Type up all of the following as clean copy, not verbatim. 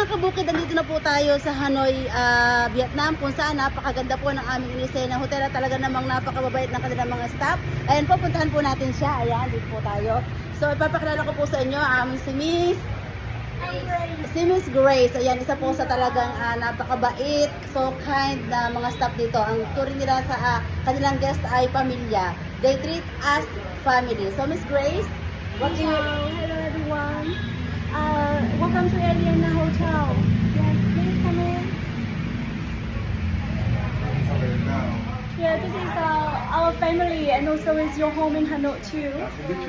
mga kabukid, nandito na po tayo sa Hanoi, Vietnam, kung saan napakaganda po ng aming inisena hotel at talaga namang napakababait ng kanilang mga staff. Ayan po, puntahan po natin siya. Ayan, dito po tayo. So, ipapakilala ko po sa inyo, si Miss Grace. Ayan, isa po sa talagang napakabait, so kind na mga staff dito. Ang turing nila sa kanilang guest ay pamilya. They treat us family. So, Miss Grace, what do you... Hello everyone. Welcome to Eliana Hotel. Yes, please come in. Yeah, this is our family and also is your home in Hanoi too.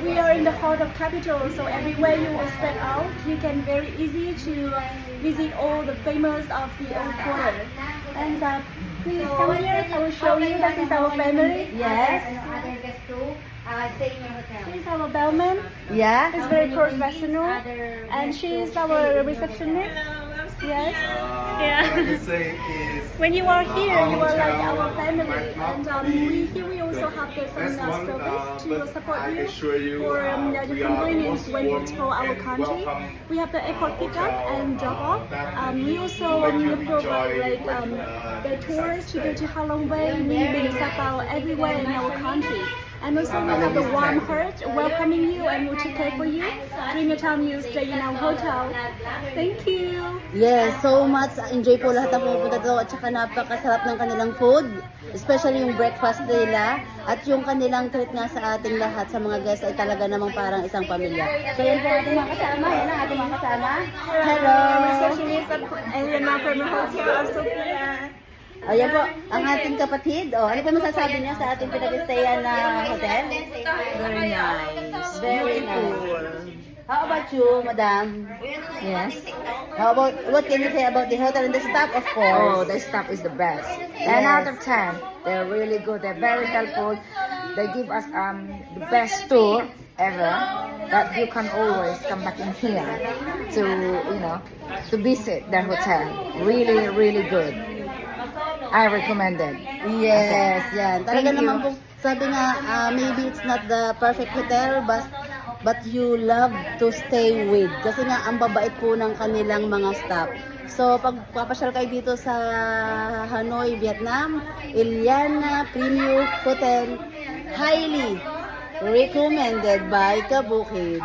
We are in the heart of capital, so everywhere you will spread out, you can very easy to visit all the famous of the old quarter. And please come here, I will show you. This is our family. Yes. She's our bellman. Yeah. She's very professional, and she's our receptionist. Yes. When you are here, you are like our family, and we also have some service to support you for the convenience when you explore our country. We have the airport pickup and drop off. We also provide like the tours to go to Halong Bay, Ninh Bình, Sapa, everywhere in our country. And also we have the warm heart welcoming you and will take care for you during the time you stay in our hotel. Thank you. Yes, so much. Enjoy po lahat ng pupunta dito at saka napakasarap ng kanilang food. Especially yung breakfast nila at yung kanilang treat nga sa ating lahat sa mga guests ay talaga namang parang isang pamilya. So yan po ating mga kasama. Yan ang ating mga kasama. Hello! Receptionist at Eliana from the hotel, Sophia. Ayan po, ang ating kapatid. Oh, ano po masasabi niya sa ating pinag-stayan na hotel? Very nice. Very Beautiful. How about you, madam? Yes. How about, what can you say about the hotel and the staff, of Oh, course? the staff is the best. 10 Yes. out of 10. They're really good. They're very helpful. They give us the best tour ever. That you can always come back in here to to visit their hotel. Really, really good. I recommend it. Yes, yan. Talaga Thank you. naman po, sabi nga, maybe it's not the perfect hotel, but you love to stay with. Kasi nga, ang babait po ng kanilang mga staff. So, pag papasyal kayo dito sa Hanoi, Vietnam, Eliana Premium Hotel, highly recommended by Kabukid.